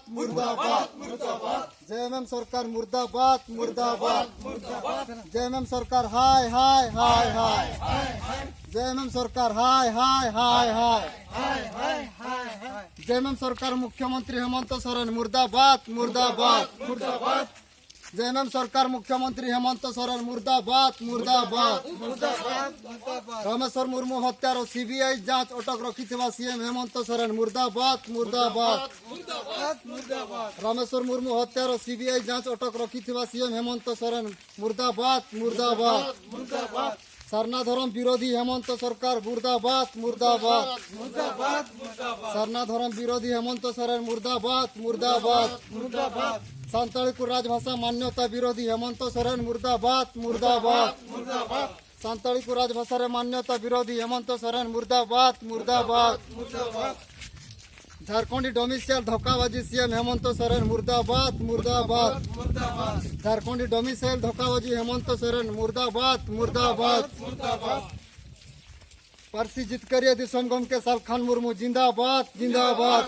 मुर्दाबाद मुर्दाबाद जेएमएम सरकार मुर्दाबाद मुर्दाबाद मुर्दाबाद जेएमएम सरकार हाय हाय हाय हाय जेएमएम सरकार हाय हाय हाय हाय जेएमएम सरकार मुख्यमंत्री हेमंत सोरेन मुर्दाबाद मुर्दाबाद मुर्दाबाद जेएमएम सरकार मुख्यमंत्री हेमंत सोरेन मुर्दाबाद मुर्दाबाद रामेश्वर मुर्मू हत्यार सीबीआई जांच अटक रखि सीएम हेमंत सोरेन मुर्दाबाद मुर्दाबाद रामेश्वर मुर्मू हत्यार सीबीआई जांच अटक रखि सीएम हेमंत सोरेन मुर्दाबाद मुर्दाबाद सरना धर्म विरोधी हेमंत सरकार मुर्दाबाद मुर्दाबाद सरना धर्म विरोधी हेमंत सोरेन मुर्दाबाद मुर्दाबाद सांताली को राजभाषा मान्यता विरोधी हेमंत सोरेन मुर्दाबाद मुर्दाबाद सांताली को राजभाषा मान्यता विरोधी हेमंत सोरेन मुर्दाबाद मुर्दाबाद झारखंडी डोमिसाइल धोखाबाजी सीएम हेमंत सोरेन मुर्दाबाद मुर्दाबाद झारखंडी डोमिसाइल धोखाबाजी हेमंत सोरेन मुर्दाबाद मुर्दाबाद परसी जितकर यदि सोमगम के साल खान मुर्मू जिंदाबाद जिंदाबाद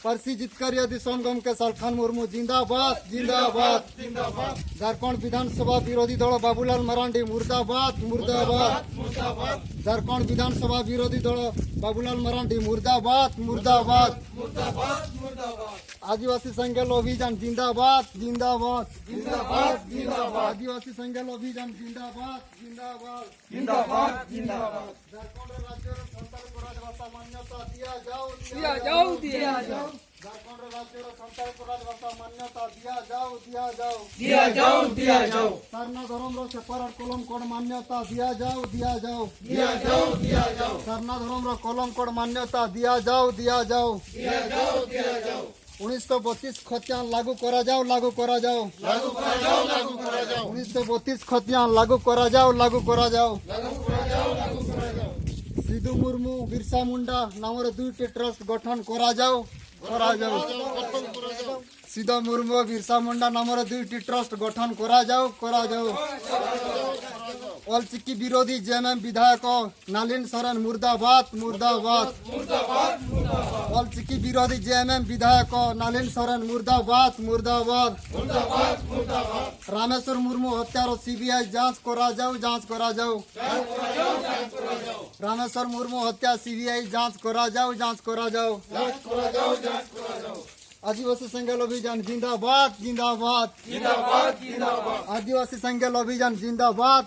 परसी जितकर यदि सोमगम के साल खान मुर्मू जिंदाबाद जिंदाबाद झारखंड विधानसभा विरोधी दल बाबूलाल मरांडी मुर्दाबाद मुर्दाबाद झारखंड विधानसभा विरोधी दल बाबूलाल मरांडी मुर्दाबाद मुर्दाबाद आदिवासी संघर्ष अभियान जिंदाबाद जिंदाबाद आदिवासी संघर्ष अभियान जिंदाबाद जिंदाबाद झारखंड राज्य संताल को राजभाषा मान्यता दिया जाओ झारखंड राज्य संताल को राजभाषा मान्यता दिया जाओ सरना धर्म सेपरेट कलम कोड मान्यता दिया जाओ सरना धर्म कलम कोड मान्यता दिया जाओ 1932 खतियान लागू करा जाओ 1932 खतियान लागू करा जाओ सिद्धू मुर्मू बिरसा मुंडा नाम दुईटी ट्रस्ट गठन करा जाओ सिद्धू मुर्मू बिरसा मुंडा नाम दुईटी ट्रस्ट गठन करा जाओ अलचिकी विरोधी जेएमएम विधायक नालिन सोरेन मुर्दाबाद मुर्दाबाद अलचिकी विरोधी जेएमएम विधायक नालिन सोरेन मुर्दाबाद मुर्दाबाद रामेश्वर मुर्मू हत्यार सीबीआई जांच करा जाओ रामेश्वर मुर्मू हत्या सीबीआई जांच करा जाओ आदिवासी संघर्ष अभियान जिंदाबाद आदिवासी संघर्ष अभियान जिंदाबाद